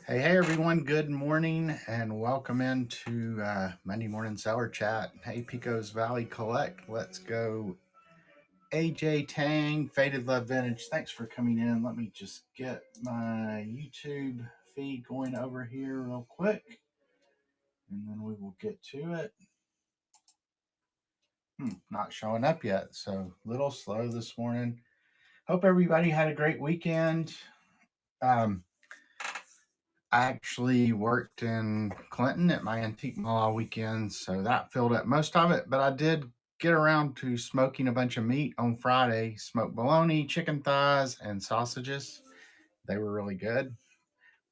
Hey, everyone. Good morning and welcome into Monday Morning Seller Chat. Hey, Pico's Valley Collect. Let's go. AJ Tang, Faded Love Vintage. Thanks for coming in. Let me just get my YouTube feed going over here real quick and then we will get to it. Not showing up yet, so a little slow this morning. Hope everybody had a great weekend. I actually worked in Clinton at my antique mall all weekend, so that filled up most of it. But I did get around to smoking a bunch of meat on Friday, smoked bologna, chicken thighs, and sausages. They were really good.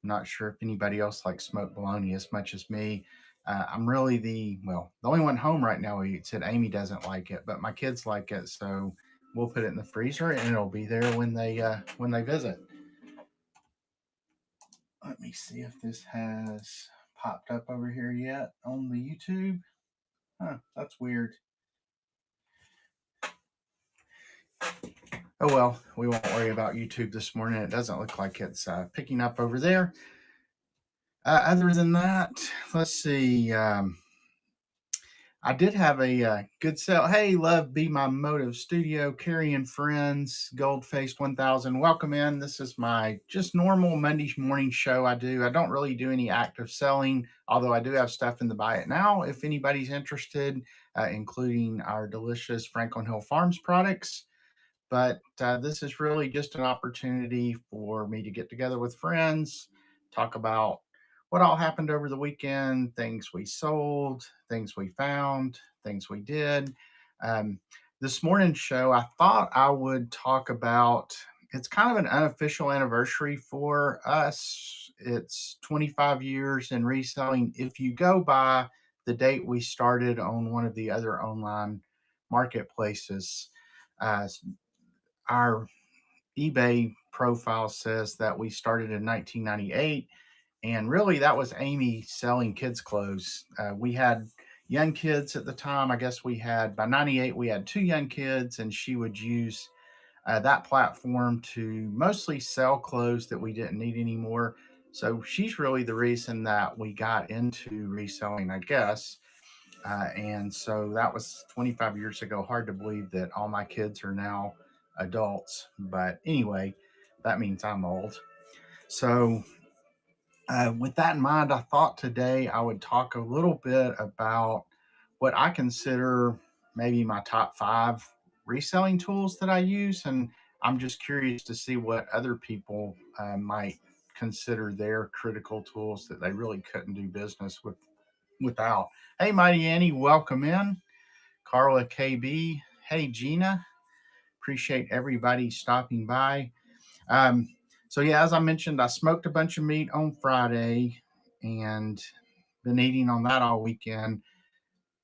I'm not sure if anybody else likes smoked bologna as much as me. I'm really the only one home right now who eats it. Amy doesn't like it, but my kids like it, so we'll put it in the freezer and it'll be there when they visit. Let me see if this has popped up over here yet on the YouTube. That's weird. Oh well, we won't worry about YouTube this morning. It doesn't look like it's picking up over there. Other than that, let's see. I did have a good sale. Hey, Love Be My Motive Studio, Carrie and Friends, Gold Faced 1000. Welcome in. This is my just normal Monday morning show I do. I don't really do any active selling, although I do have stuff in the Buy It Now if anybody's interested, including our delicious Franklin Hill Farms products. But this is really just an opportunity for me to get together with friends, talk about what all happened over the weekend, things we sold, things we found, things we did. Um, this morning's show, I thought I would talk about it's kind of an unofficial anniversary for us. It's 25 years in reselling. If you go by the date we started on one of the other online marketplaces, uh, our eBay profile says that we started in 1998, and really that was Amy selling kids' clothes. We had young kids at the time. I guess we had by 98 we had two young kids, and she would use that platform to mostly sell clothes that we didn't need anymore. So she's really the reason that we got into reselling, I guess. And so that was 25 years ago. Hard to believe that all my kids are now adults. But anyway, that means I'm old. So, with that in mind, I thought today I would talk a little bit about what I consider maybe my top five reselling tools that I use. And I'm just curious to see what other people might consider their critical tools that they really couldn't do business without. Hey, Mighty Annie, welcome in. Carla KB. Hey, Gina. Appreciate everybody stopping by. Um, so, yeah, as I mentioned, I smoked a bunch of meat on Friday and been eating on that all weekend.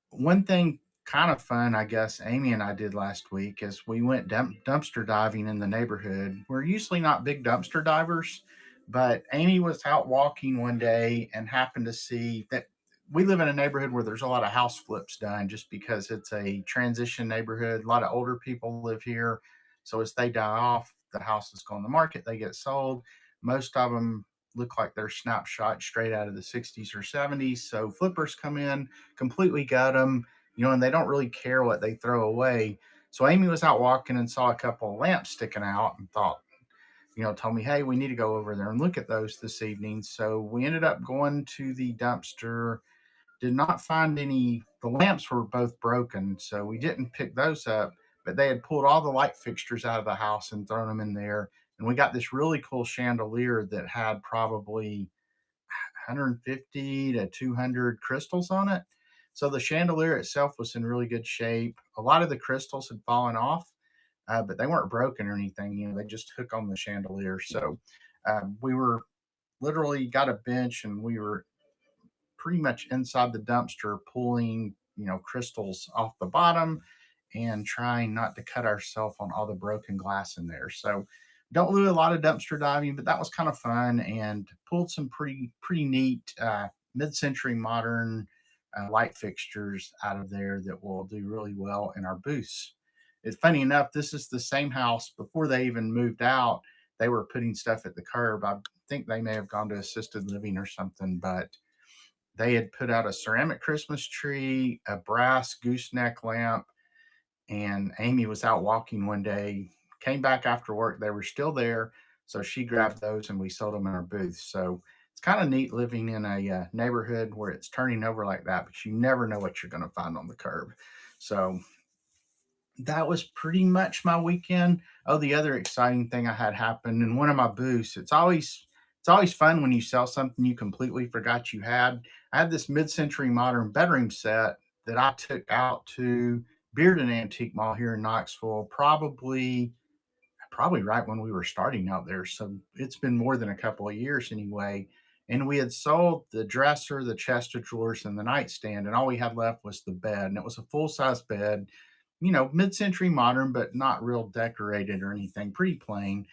One thing kind of fun, I guess, Amy and I did last week is we went dumpster diving in the neighborhood. We're usually not big dumpster divers, but Amy was out walking one day and happened to see that we live in a neighborhood where there's a lot of house flips done just because it's a transition neighborhood. A lot of older people live here. So as they die off, the houses go on the market, they get sold. Most of them look like they're snapshot straight out of the 60s or 70s. So flippers come in, completely gut them, and they don't really care what they throw away. So Amy was out walking and saw a couple of lamps sticking out and thought, told me, hey, we need to go over there and look at those this evening. So we ended up going to the dumpster, did not find any, the lamps were both broken. So we didn't pick those up, but they had pulled all the light fixtures out of the house and thrown them in there. And we got this really cool chandelier that had probably 150 to 200 crystals on it. So the chandelier itself was in really good shape. A lot of the crystals had fallen off, but they weren't broken or anything. They just hook on the chandelier. So we were literally got a bench and we were pretty much inside the dumpster pulling, crystals off the bottom and trying not to cut ourselves on all the broken glass in there. So don't do a lot of dumpster diving, but that was kind of fun and pulled some pretty neat mid-century modern light fixtures out of there that will do really well in our booths. It's funny enough, this is the same house before they even moved out. they were putting stuff at the curb. I think they may have gone to assisted living or something, but they had put out a ceramic Christmas tree, a brass gooseneck lamp, and Amy was out walking one day, came back after work. They were still there. So she grabbed those and we sold them in our booth. So it's kind of neat living in a neighborhood where it's turning over like that, but you never know what you're going to find on the curb. So that was pretty much my weekend. Oh, the other exciting thing I had happen in one of my booths. It's always fun when you sell something you completely forgot you had. I had this mid-century modern bedroom set that I took out to Bearden Antique Mall here in Knoxville, probably right when we were starting out there. So it's been more than a couple of years anyway. And we had sold the dresser, the chest of drawers, and the nightstand, and all we had left was the bed. And it was a full size bed, mid century modern, but not real decorated or anything, pretty plain.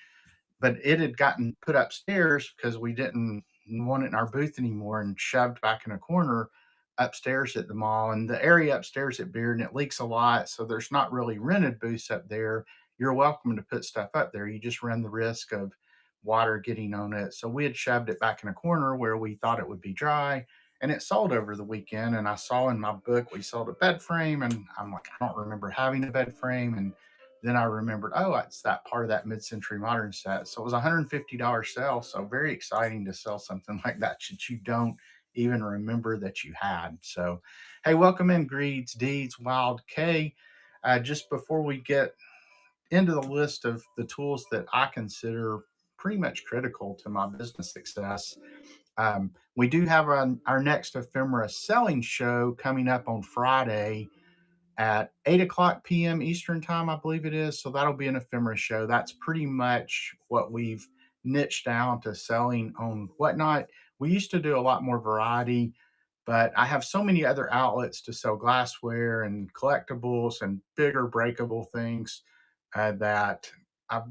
But it had gotten put upstairs because we didn't want it in our booth anymore and shoved back in a corner upstairs at the mall. And the area upstairs at Beard, and it leaks a lot. So there's not really rented booths up there. You're welcome to put stuff up there. You just run the risk of water getting on it. So we had shoved it back in a corner where we thought it would be dry. And it sold over the weekend. And I saw in my book we sold a bed frame. And I'm like, I don't remember having a bed frame. And then I remembered, oh, it's that part of that mid-century modern set. So it was a $150 sale. So very exciting to sell something like that you don't even remember that you had. So, hey, welcome in Greeds, Deeds, Wild K. Just before we get into the list of the tools that I consider pretty much critical to my business success, we do have our next ephemera selling show coming up on Friday at 8 o'clock p.m. Eastern time, I believe it is. So that'll be an ephemera show. That's pretty much what we've niched down to selling on Whatnot. We used to do a lot more variety, but I have so many other outlets to sell glassware and collectibles and bigger breakable things that I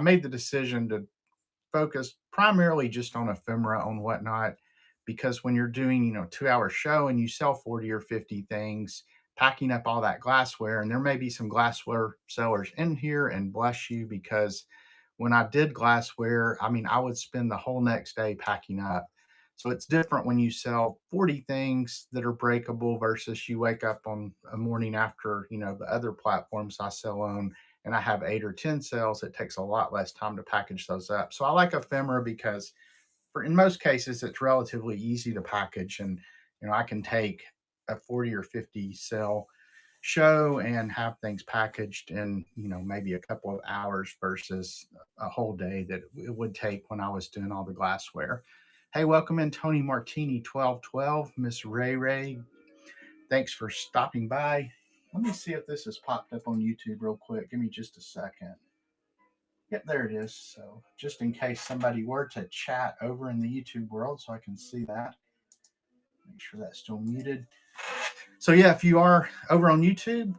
made the decision to focus primarily just on ephemera on Whatnot, because when you're doing 2 hour show and you sell 40 or 50 things, packing up all that glassware, and there may be some glassware sellers in here, and bless you, because when I did glassware, I mean, I would spend the whole next day packing up. So it's different when you sell 40 things that are breakable versus you wake up on a morning after the other platforms I sell on, and I have 8 or 10 sales. It takes a lot less time to package those up. So I like ephemera because in most cases it's relatively easy to package, and I can take a 40 or 50 sale show and have things packaged in maybe a couple of hours versus a whole day that it would take when I was doing all the glassware. Hey, welcome in Tony Martini 1212, Miss Ray Ray. Thanks for stopping by. Let me see if this has popped up on YouTube real quick. Give me just a second. Yep, there it is. So just in case somebody were to chat over in the YouTube world, so I can see that. Make sure that's still muted. So yeah, if you are over on YouTube,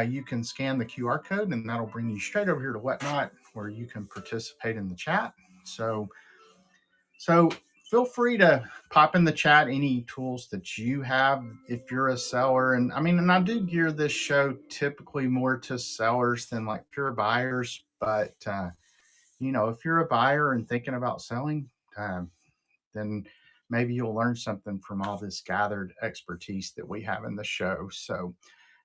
you can scan the QR code and that'll bring you straight over here to Whatnot, where you can participate in the chat. So feel free to pop in the chat any tools that you have if you're a seller. And I do gear this show typically more to sellers than like pure buyers. But, if you're a buyer and thinking about selling, then maybe you'll learn something from all this gathered expertise that we have in the show. So,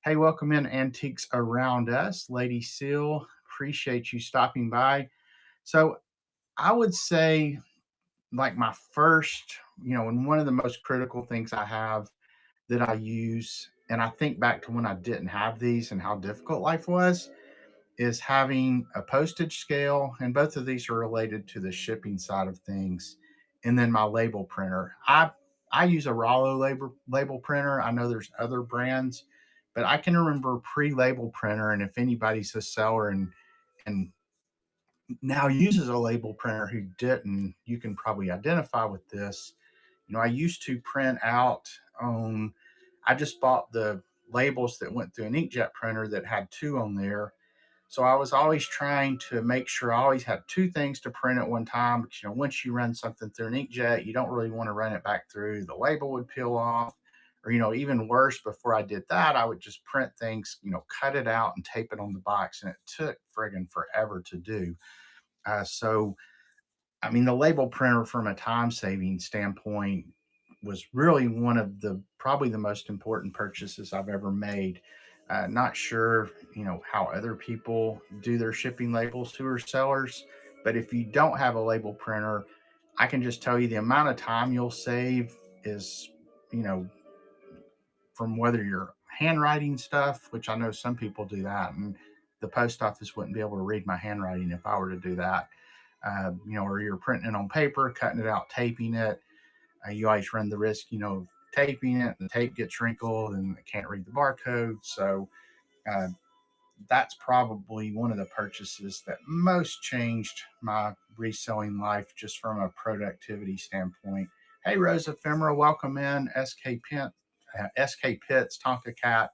hey, welcome in Antiques Around Us, Lady Seal. Appreciate you stopping by. So I would say, like, my first, and one of the most critical things I have that I use, and I think back to when I didn't have these and how difficult life was, is having a postage scale. And both of these are related to the shipping side of things. And then my label printer. I use a Rollo label printer. I know there's other brands, but I can remember pre-label printer. And if anybody's a seller and now uses a label printer who didn't, you can probably identify with this. I used to print out on, I just bought the labels that went through an inkjet printer that had 2 on there. So I was always trying to make sure I always had 2 things to print at one time. Because, once you run something through an inkjet, you don't really want to run it back through. The label would peel off. Or, even worse, before I did that, I would just print things, cut it out and tape it on the box. And it took friggin' forever to do. So, I mean, the label printer from a time saving standpoint was really one of the probably the most important purchases I've ever made. Not sure, how other people do their shipping labels who are sellers, but if you don't have a label printer, I can just tell you the amount of time you'll save is, you know, from whether you're handwriting stuff, which I know some people do that, and the post office wouldn't be able to read my handwriting if I were to do that. Or you're printing it on paper, cutting it out, taping it. You always run the risk, of taping it, and the tape gets wrinkled and it can't read the barcode. So uh, that's probably one of the purchases that most changed my reselling life just from a productivity standpoint. Hey, Rose Ephemera, welcome in. SK Pitts, Tonka Cat.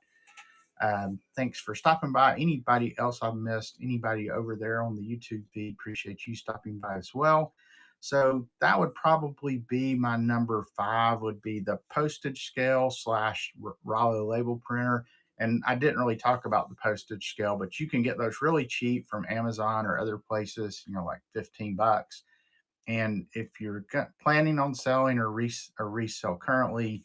Thanks for stopping by. Anybody else I've missed, anybody over there on the YouTube feed, appreciate you stopping by as well. So that would probably be my number 5 would be the postage scale slash Rollo label printer. And I didn't really talk about the postage scale, but you can get those really cheap from Amazon or other places, like $15. And if you're planning on selling or resell currently,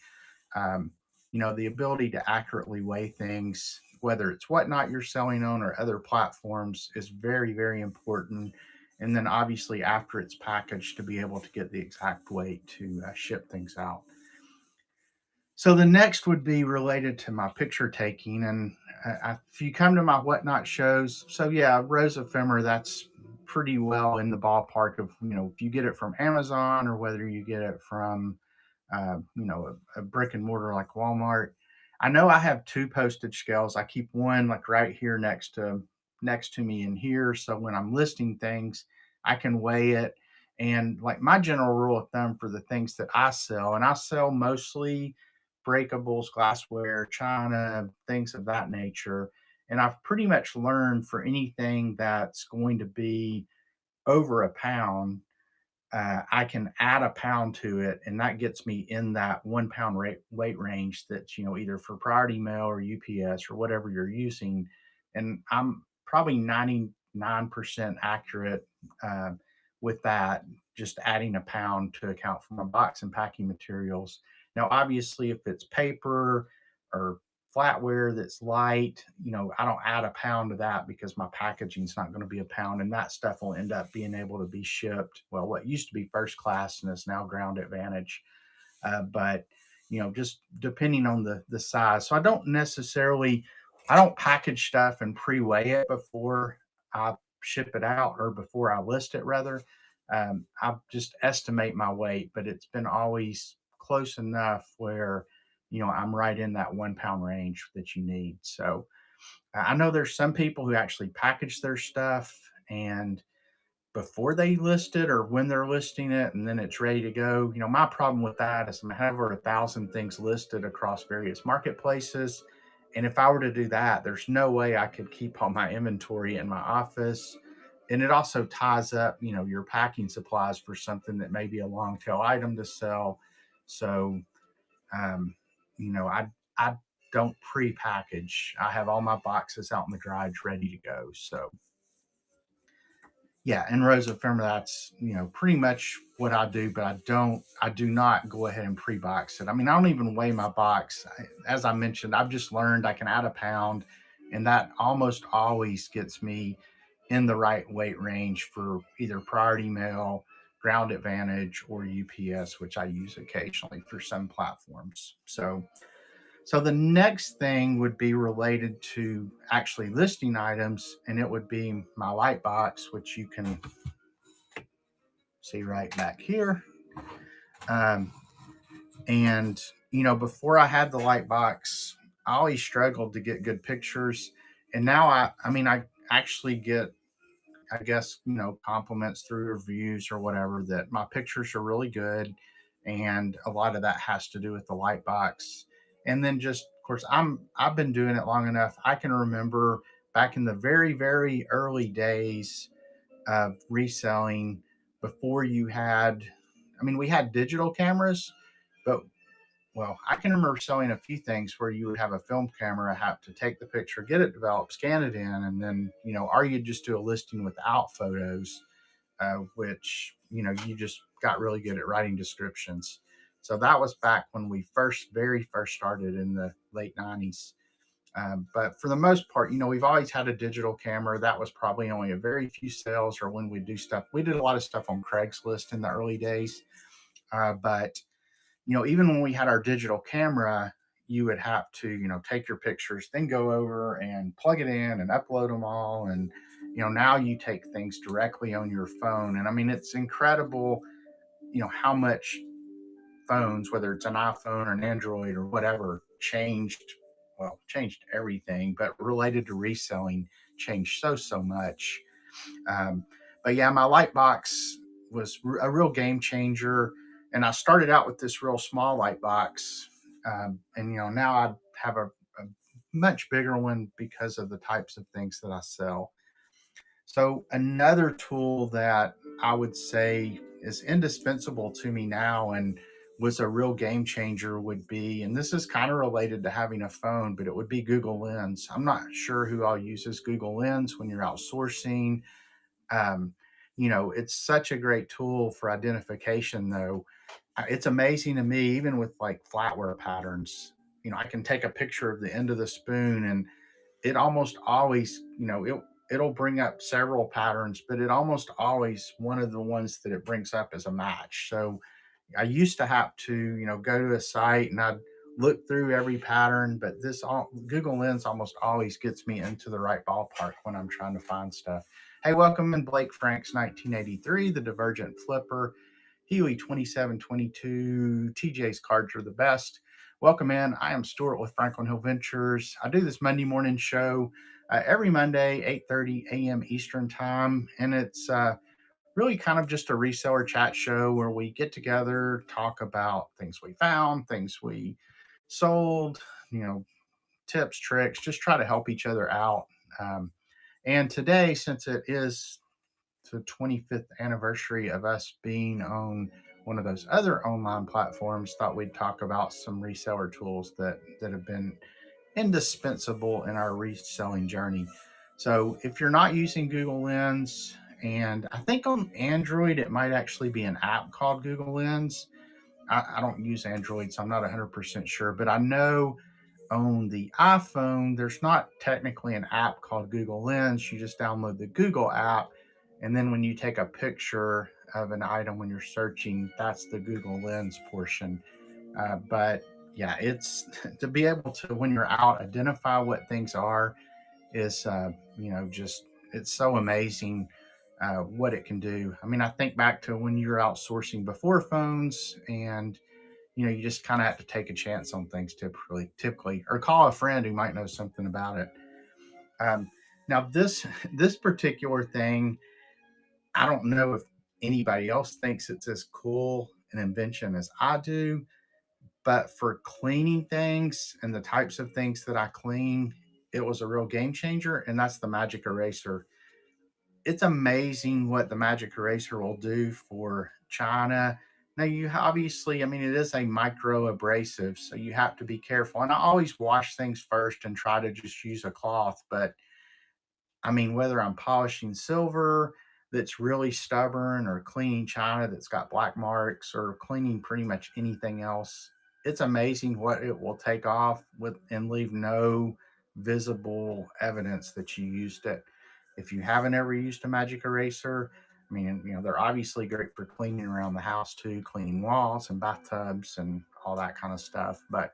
um, the ability to accurately weigh things, whether it's Whatnot you're selling on or other platforms, is very, very important. And then obviously after it's packaged, to be able to get the exact weight to ship things out. So the next would be related to my picture taking. And if you come to my Whatnot shows, so yeah, Rose Ephemera, that's pretty well in the ballpark of, if you get it from Amazon or whether you get it from a brick and mortar like Walmart. I know I have 2 postage scales. I keep one like right here next to me in here. So when I'm listing things, I can weigh it. And like my general rule of thumb for the things that I sell, and I sell mostly breakables, glassware, china, things of that nature. And I've pretty much learned for anything that's going to be over a pound, I can add a pound to it, and that gets me in that 1 pound weight range that's, either for priority mail or UPS or whatever you're using. And I'm probably 99% accurate uh, with that, just adding a pound to account for my box and packing materials. Now, obviously, if it's paper or flatware that's light, I don't add a pound to that because my packaging is not going to be a pound, and that stuff will end up being able to be shipped. Well, what used to be first class and is now ground advantage. But just depending on the size. So I don't package stuff and pre-weigh it before I ship it out, or before I list it rather. I just estimate my weight, but it's been always close enough where I'm right in that 1 pound range that you need. So I know there's some people who actually package their stuff and before they list it or when they're listing it, and then it's ready to go. My problem with that is I have over 1,000 things listed across various marketplaces. And if I were to do that, there's no way I could keep all my inventory in my office. And it also ties up, your packing supplies for something that may be a long tail item to sell. So, um, I don't pre-package. I have all my boxes out in the garage ready to go. So yeah, and Rose Ephemera, that's pretty much what I do, but I do not go ahead and pre-box it. I mean, I don't even weigh my box. As I mentioned, I've just learned I can add a pound, and that almost always gets me in the right weight range for either priority mail, ground advantage, or UPS, which I use occasionally for some platforms. So the next thing would be related to actually listing items, and it would be my light box, which you can see right back here. Um, and before I had the light box, I always struggled to get good pictures, and now I actually get, I guess, compliments through reviews or whatever that my pictures are really good, and a lot of that has to do with the light box. And then just, of course, I've been doing it long enough. I can remember back in the very, very early days of reselling, before you had, we had digital cameras, but well, I can remember selling a few things where you would have a film camera, have to take the picture, get it developed, scan it in, and then, or you just do a listing without photos. which, you just got really good at writing descriptions. So that was back when we very first started in the late 90s. But for the most part, we've always had a digital camera. That was probably only a very few sales or when we do stuff. We did a lot of stuff on Craigslist in the early days. But, even when we had our digital camera, you would have to, take your pictures, then go over and plug it in and upload them all. And, now you take things directly on your phone. And I mean, it's incredible, how much phones, whether it's an iPhone or an Android or whatever, changed everything, but related to reselling, changed so much. Um, but yeah, my light box was a real game changer. And I started out with this real small light box. And, now I have a much bigger one because of the types of things that I sell. So another tool that I would say is indispensable to me now and was a real game changer would be, and this is kind of related to having a phone, but it would be Google Lens. I'm not sure who all uses Google Lens when you're outsourcing. Um, it's such a great tool for identification, though. It's amazing to me, even with like flatware patterns. I can take a picture of the end of the spoon and it almost always, it'll bring up several patterns, but it almost always one of the ones that it brings up is a match. So I used to have to, go to a site and I'd look through every pattern, but Google Lens almost always gets me into the right ballpark when I'm trying to find stuff. Hey, welcome in Blake Franks 1983, the Divergent Flipper, Huey 2722, TJ's cards are the best. Welcome in. I am Stuart with Franklin Hill Ventures. I do this Monday morning show every Monday, 8:30 a.m. Eastern time, and it's really kind of just a reseller chat show where we get together, talk about things we found, things we sold, tips, tricks, just try to help each other out. And today, since it is the 25th anniversary of us being on one of those other online platforms, thought we'd talk about some reseller tools that have been indispensable in our reselling journey. So if you're not using Google Lens, and I think on Android it might actually be an app called Google Lens. I don't use Android, so I'm not 100% sure, but I know on the iPhone there's not technically an app called Google Lens. You just download the Google app, and then when you take a picture of an item when you're searching, that's the Google Lens portion. But yeah, it's to be able to, when you're out, identify what things are is, just, it's so amazing what it can do. I mean, I think back to when you're outsourcing before phones and, you just kind of have to take a chance on things typically, or call a friend who might know something about it. Um, Now this particular thing, I don't know if anybody else thinks it's as cool an invention as I do, but for cleaning things and the types of things that I clean, it was a real game changer, and that's the Magic Eraser. It's amazing what the Magic Eraser will do for china. Now, you obviously, I mean, it is a micro abrasive, so you have to be careful. And I always wash things first and try to just use a cloth, but I mean, whether I'm polishing silver that's really stubborn or cleaning china that's got black marks or cleaning pretty much anything else, it's amazing what it will take off with and leave no visible evidence that you used it. If you haven't ever used a magic eraser, I mean, they're obviously great for cleaning around the house too, cleaning walls and bathtubs and all that kind of stuff. But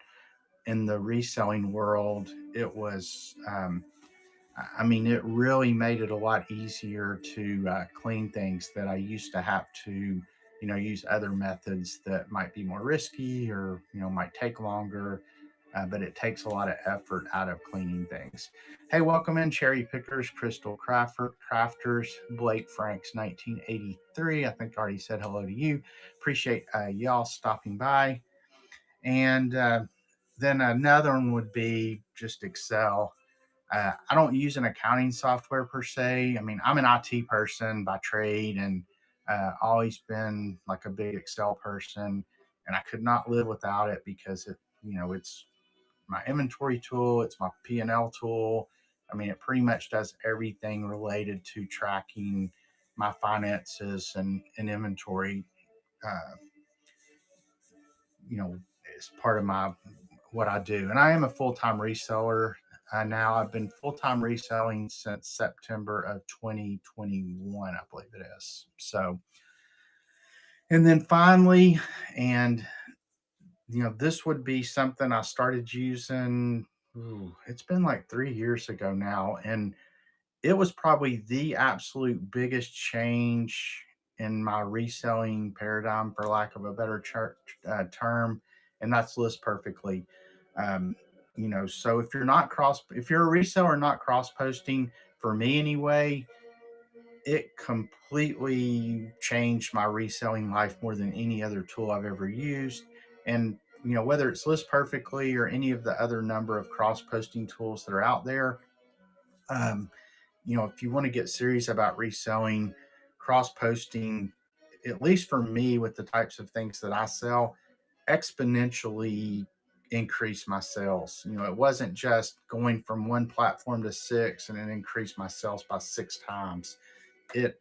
in the reselling world, it was, I mean, it really made it a lot easier to clean things that I used to have to, use other methods that might be more risky or, might take longer. But it takes a lot of effort out of cleaning things. Hey, welcome in Cherry Pickers, Crystal Crafters, Blake Franks, 1983. I think I already said hello to you. Appreciate y'all stopping by. And then another one would be just Excel. I don't use an accounting software per se. I mean, I'm an IT person by trade and always been like a big Excel person. And I could not live without it because it's my inventory tool, it's my P&L tool. I mean, it pretty much does everything related to tracking my finances and inventory, uh, you know, as part of my what I do. And I am a full time reseller. Now I've been full time reselling since September of 2021, I believe it is. So, and then finally, and this would be something I started using. It's been like 3 years ago now, and it was probably the absolute biggest change in my reselling paradigm, for lack of a better term, and that's List Perfectly. Um, so if you're a reseller not cross posting, for me anyway, it completely changed my reselling life more than any other tool I've ever used. And whether it's List Perfectly or any of the other number of cross posting tools that are out there, um, if you want to get serious about reselling, cross posting, at least for me with the types of things that I sell, exponentially increase my sales. It wasn't just going from one platform to six and it increased my sales by 6 times. It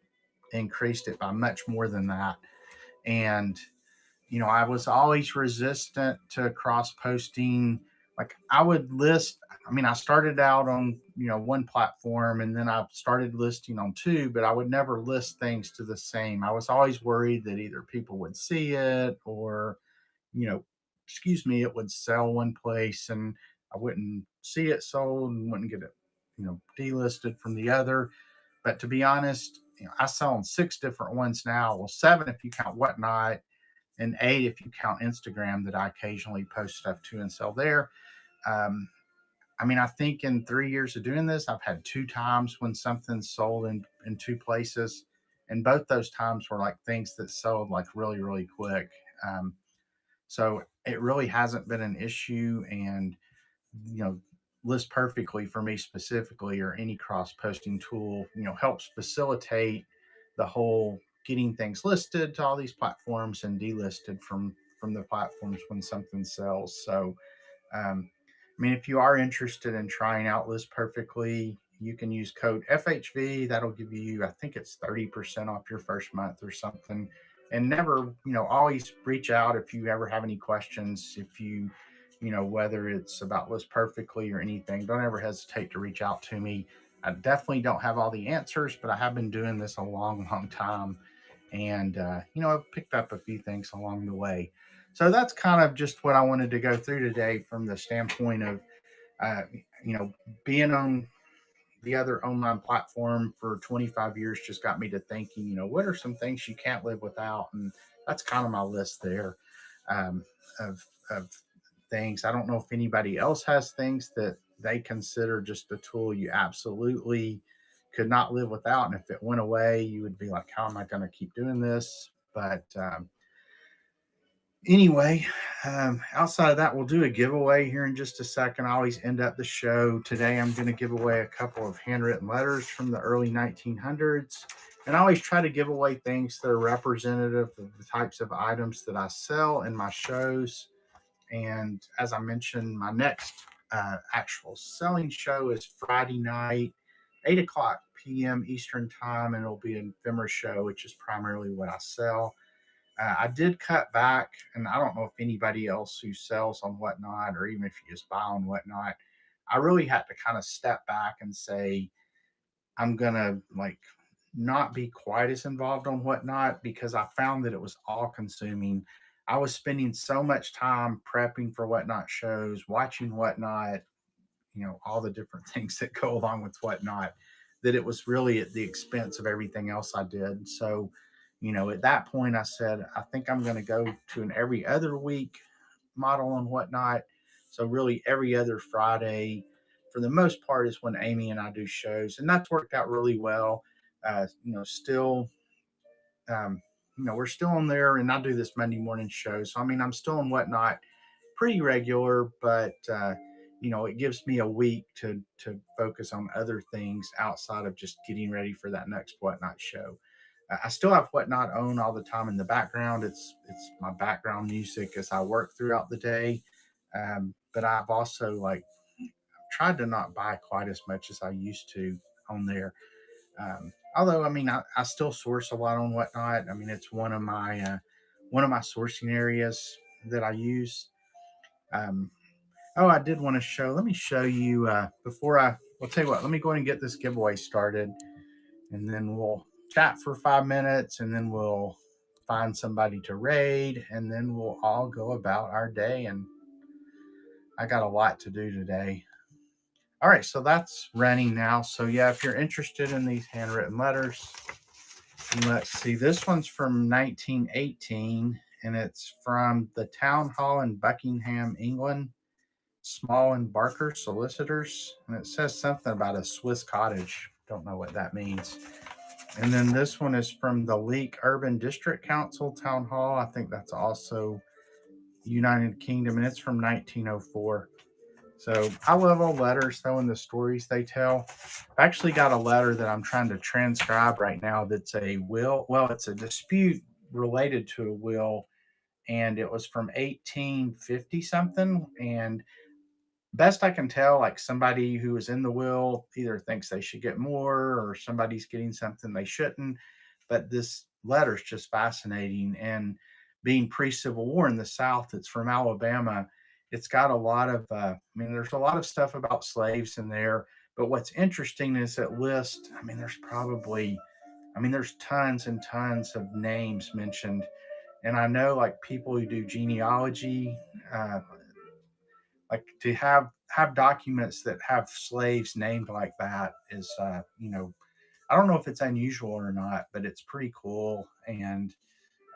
increased it by much more than that. And I was always resistant to cross posting. Like I would list, I started out on, one platform and then I started listing on two, but I would never list things to the same. I was always worried that either people would see it or, you know, it would sell one place and I wouldn't see it sold and wouldn't get it, delisted from the other. But to be honest, I sell on 6 different ones now. Well, 7 if you count Whatnot, and 8 if you count Instagram that I occasionally post stuff to and sell there. Um, I think in 3 years of doing this, I've had 2 times when something's sold in 2 places. And both those times were like things that sold like really, really quick. So it really hasn't been an issue. And, you know, List Perfectly for me specifically, or any cross posting tool, helps facilitate the whole getting things listed to all these platforms and delisted from the platforms when something sells. So, if you are interested in trying out List Perfectly, you can use code FHV. That'll give you, I think it's 30% off your first month or something. And never, always reach out if you ever have any questions. If whether it's about List Perfectly or anything, don't ever hesitate to reach out to me. I definitely don't have all the answers, but I have been doing this a long, long time. And, I've picked up a few things along the way. So that's kind of just what I wanted to go through today from the standpoint of, uh, being on the other online platform for 25 years just got me to thinking, what are some things you can't live without? And that's kind of my list there, um, of things. I don't know if anybody else has things that they consider just a tool you absolutely could not live without. And if it went away, you would be like, how am I going to keep doing this? But anyway, outside of that, we'll do a giveaway here in just a second. I always end up the show. Today, I'm going to give away a couple of handwritten letters from the early 1900s. And I always try to give away things that are representative of the types of items that I sell in my shows. And as I mentioned, my next actual selling show is Friday night, 8 o'clock p.m. Eastern Time, and it'll be an ephemera show, which is primarily what I sell. I did cut back, and I don't know if anybody else who sells on Whatnot, or even if you just buy on Whatnot, I really had to kind of step back and say, I'm gonna not be quite as involved on Whatnot because I found that it was all consuming. I was spending so much time prepping for Whatnot shows, watching Whatnot, all the different things that go along with Whatnot, that it was really at the expense of everything else I did. So, at that point, I said, I think I'm going to go to an every other week model on Whatnot. So, really, every other Friday, for the most part, is when Amy and I do shows. And that's worked out really well. Still, um, we're still on there, and I do this Monday morning show. So, I'm still on Whatnot pretty regular, but it gives me a week to focus on other things outside of just getting ready for that next Whatnot show. I still have Whatnot on all the time in the background. It's my background music as I work throughout the day. But I've also tried to not buy quite as much as I used to on there. although I mean I still source a lot on Whatnot. I mean it's one of my sourcing areas that I use. Um, oh, I did want to show. Let me show you before I. I'll tell you what. Let me go ahead and get this giveaway started, and then we'll chat for 5 minutes, and then we'll find somebody to raid, and then we'll all go about our day. And I got a lot to do today. All right, so that's running now. So yeah, if you're interested in these handwritten letters, let's see. This one's from 1918, and it's from the Town Hall in Buckingham, England. Small and Barker Solicitors, and it says something about a Swiss cottage. Don't know what that means. And then this one is from the Leek Urban District Council Town Hall. I think that's also United Kingdom, and it's from 1904. So I love all letters, though, and the stories they tell. I've actually got a letter that I'm trying to transcribe right now that's a will. Well, it's a dispute related to a will, and it was from 1850 something. And best I can tell, like somebody who is in the will either thinks they should get more or somebody's getting something they shouldn't. But this letter is just fascinating. And being pre Civil War in the South, it's from Alabama. It's got a lot of, I mean, there's a lot of stuff about slaves in there. But what's interesting is that list, I mean, there's tons and tons of names mentioned. And I know like people who do genealogy, uh, like to have documents that have slaves named like that is I don't know if it's unusual or not, but it's pretty cool. And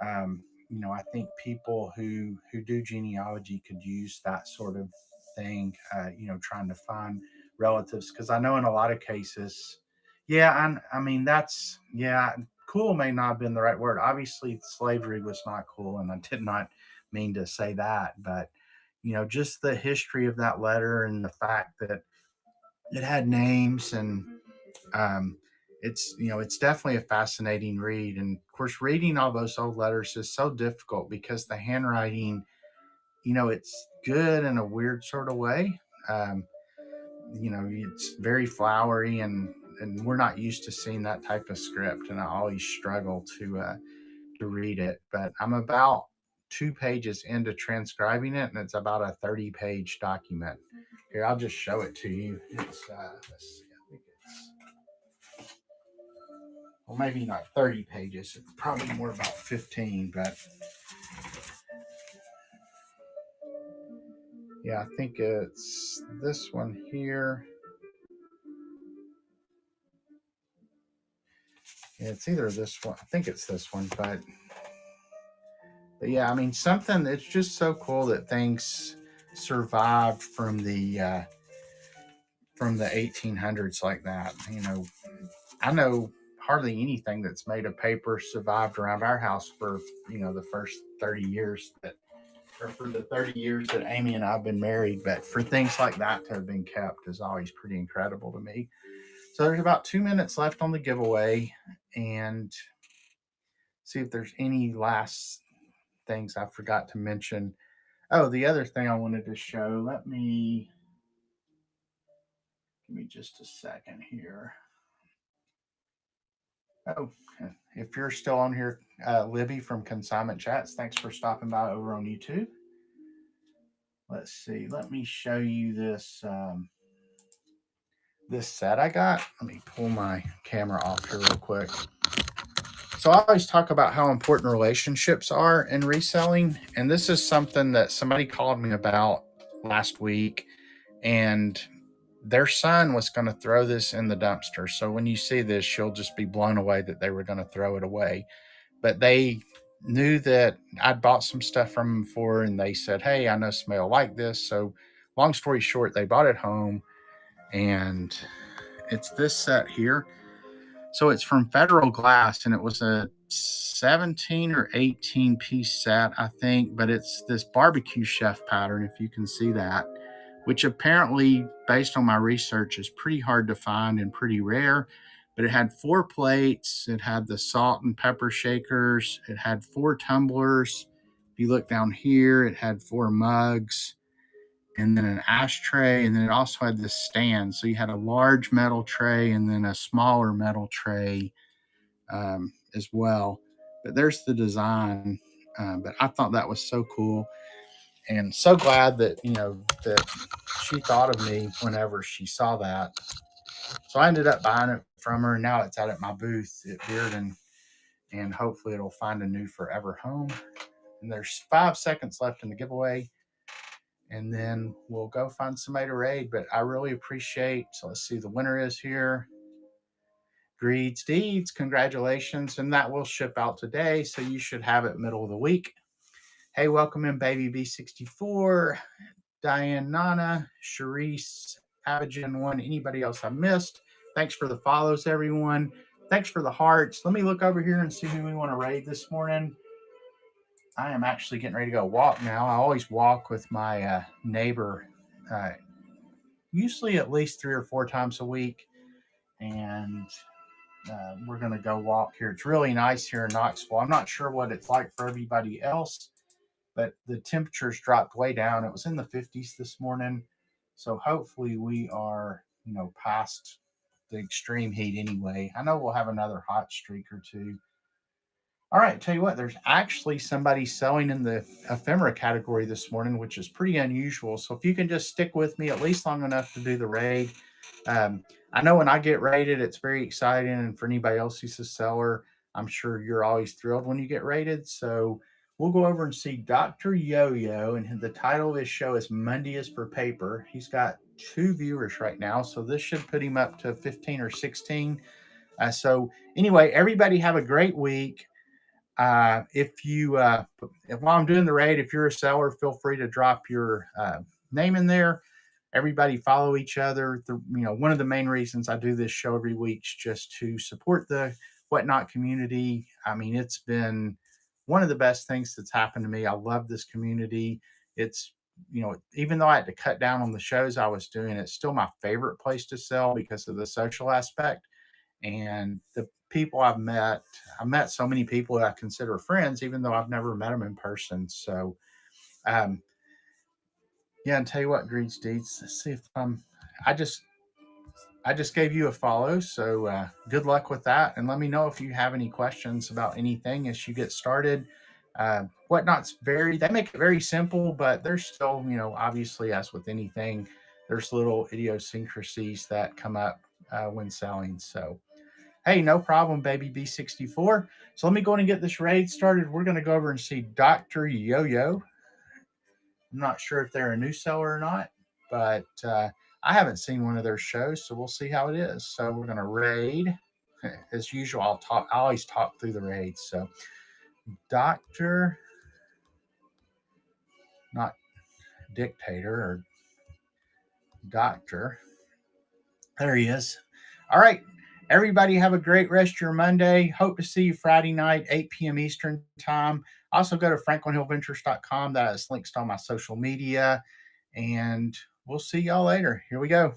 I think people who do genealogy could use that sort of thing, trying to find relatives, because I know in a lot of cases, yeah, I mean that's yeah, cool may not have been the right word. Obviously slavery was not cool, and I did not mean to say that, but just the history of that letter and the fact that it had names, and um, it's definitely a fascinating read. And of course, reading all those old letters is so difficult because the handwriting, it's good in a weird sort of way. Um, it's very flowery, and we're not used to seeing that type of script, and I always struggle to read it. But I'm about 2 pages into transcribing it, and it's about a 30-page document. Here, I'll just show it to you. It's let's see, I think it's, well, maybe not 30 pages. It's probably more about 15, but yeah, I think it's this one here. Yeah, it's either this one. I think it's this one, but yeah, I mean, something. It's just so cool that things survived from the 1800s like that. I know hardly anything that's made of paper survived around our house for the first 30 years that or for the 30 years that Amy and I've been married. But for things like that to have been kept is always pretty incredible to me. So there's about 2 minutes left on the giveaway, and see if there's any last things I forgot to mention. Oh, the other thing I wanted to show, give me just a second here. Oh, if you're still on here, Libby from Consignment Chats, thanks for stopping by over on YouTube. Let's see. Let me show you this this set I got. Let me pull my camera off here real quick. So I always talk about how important relationships are in reselling, and this is something that somebody called me about last week, and their son was going to throw this in the dumpster. So when you see this, you'll just be blown away that they were going to throw it away. But they knew that I'd bought some stuff from them before, and they said, "Hey, I know somebody will like this." So long story short, they bought it home, and it's this set here. So it's from Federal Glass, and it was a 17 or 18 piece set, I think. But it's this barbecue chef pattern, if you can see that, which apparently, based on my research, is pretty hard to find and pretty rare. But it had 4 plates, it had the salt and pepper shakers, it had 4 tumblers. If you look down here, it had 4 mugs, and then an ashtray, and then it also had this stand. So you had a large metal tray and then a smaller metal tray as well. But there's the design. But I thought that was so cool, and so glad that that she thought of me whenever she saw that. So I ended up buying it from her, and now it's out at my booth at Bearden, and hopefully it'll find a new forever home. And there's 5 seconds left in the giveaway, and then we'll go find somebody to raid. But I really appreciate. So let's see, the winner is here. Greeds Deeds, congratulations, and that will ship out today, so you should have it middle of the week. Hey, welcome in, Baby B64, Diane Nana, Sharice, Abijan 1, anybody else I missed. Thanks for the follows, everyone. Thanks for the hearts. Let me look over here and see who we want to raid this morning. I am actually getting ready to go walk now. I always walk with my neighbor, usually at least 3 or 4 times a week, and we're going to go walk here. It's really nice here in Knoxville. I'm not sure what it's like for everybody else, but the temperatures dropped way down. It was in the 50s this morning. So hopefully we are, past the extreme heat anyway. I know we'll have another hot streak or two. All right, tell you what, there's actually somebody selling in the ephemera category this morning, which is pretty unusual. So if you can just stick with me at least long enough to do the raid. I know when I get rated, it's very exciting. And for anybody else who's a seller, I'm sure you're always thrilled when you get rated. So we'll go over and see Dr. Yo-Yo, and the title of his show is Monday is for Paper. He's got 2 viewers right now, so this should put him up to 15 or 16. So anyway, everybody have a great week. If while I'm doing the raid, if you're a seller, feel free to drop your name in there. Everybody follow each other. One of the main reasons I do this show every week is just to support the Whatnot community. I mean, it's been one of the best things that's happened to me. I love this community. It's, even though I had to cut down on the shows I was doing, it's still my favorite place to sell because of the social aspect and the people I've met so many people that I consider friends, even though I've never met them in person. So, yeah, and tell you what, Greeds Deeds, let's see if I just gave you a follow. So good luck with that. And let me know if you have any questions about anything as you get started. Whatnot's they make it very simple, but there's still, obviously, as with anything, there's little idiosyncrasies that come up when selling. So, hey, no problem, Baby B64. So let me go in and get this raid started. We're going to go over and see Dr. Yo-Yo. I'm not sure if they're a new seller or not, but I haven't seen one of their shows, so we'll see how it is. So we're going to raid. As usual, I always talk through the raids. So Dr. not Dictator, or Doctor. There he is. All right. Everybody have a great rest of your Monday. Hope to see you Friday night, 8 p.m. Eastern time. Also go to franklinhillventures.com. That has links to all my social media. And we'll see y'all later. Here we go.